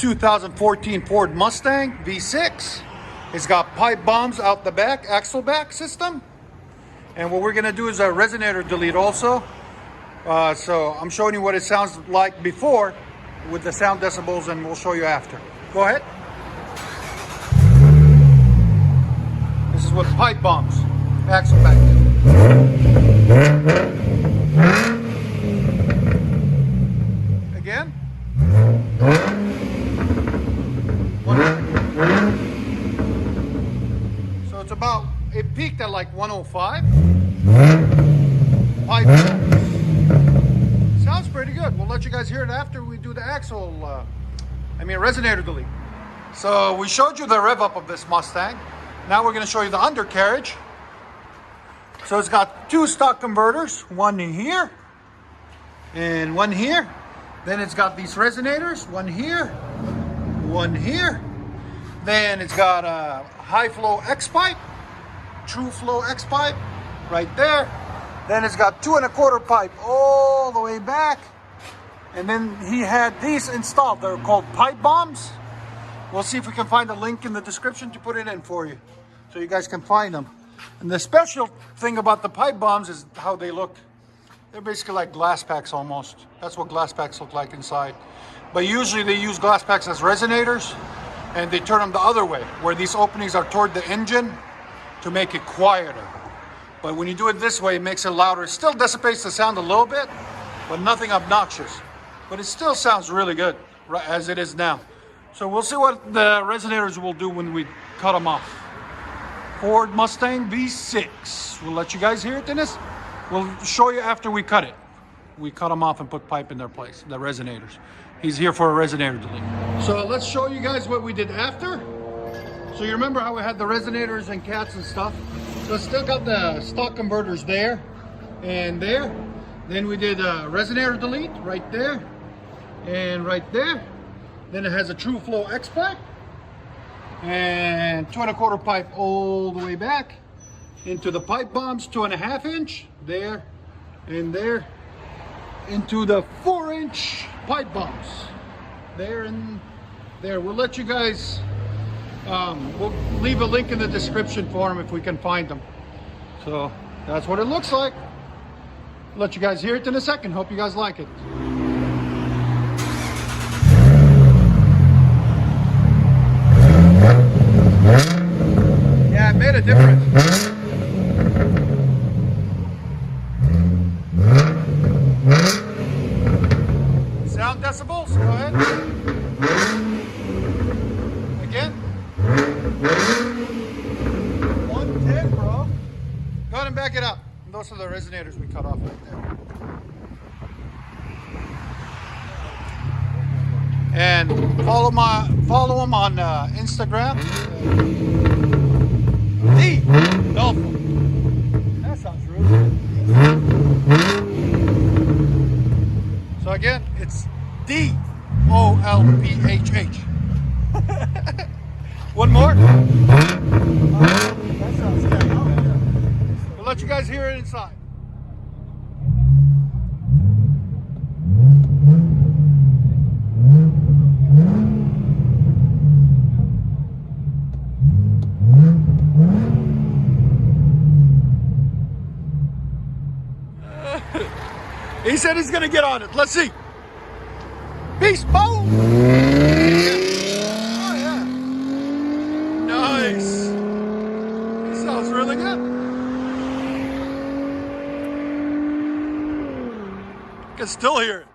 2014 Ford Mustang V6. It's got pipe bombs out the back, axle back system. And what we're gonna do is a resonator delete also. So I'm showing you what it sounds like before with the sound decibels, and we'll show you after. Go ahead. This is with pipe bombs, axle back. Again. So it's about, it peaked at like 105. Pipe bombs. Sounds pretty good. We'll let you guys hear it after we do the resonator delete. So we showed you the rev up of this Mustang. Now we're going to show you the undercarriage. So it's got two stock converters, one here and one here. Then it's got these resonators, one here, one here. Then it's got a high flow X pipe, true flow X pipe right there. Then it's got 2 1/4 pipe all the way back. And then he had these installed. They're called pipe bombs. We'll see if we can find a link in the description to put it in for you, so you guys can find them. And the special thing about the pipe bombs is how they look. They're basically like glass packs almost. That's what glass packs look like inside. But usually they use glass packs as resonators, and they turn them the other way, where these openings are toward the engine to make it quieter. But when you do it this way, it makes it louder. It still dissipates the sound a little bit, but nothing obnoxious. But it still sounds really good, right, as it is now. So we'll see what the resonators will do when we cut them off. Ford Mustang V6. We'll let you guys hear it in this. We'll show you after we cut it. We cut them off and put pipe in their place, the resonators. He's here for a resonator delete. So let's show you guys what we did after. So you remember how we had the resonators and cats and stuff? So it's still got the stock converters there and there. Then we did a resonator delete right there and right there. Then it has a true flow X pipe and 2 1/4 pipe all the way back into the pipe bombs, 2.5 inch there and there, into the 4-inch pipe bombs there and there. We'll let you guys, we'll leave a link in the description for them if we can find them. So that's what it looks like. Let you guys hear it in a second. Hope you guys like it. Yeah, it made a difference. Sound decibels, go ahead. Again. 110, bro. Go ahead and back it up. Those are the resonators we cut off right there. And follow them on Instagram. The Dolphin. That sounds really good. So again, it's DOLPHH. One more. That sounds good. We'll let you guys hear it inside. He said he's gonna get on it. Let's see. Peace, boom! Oh yeah. Nice. It sounds really good. I can still hear it.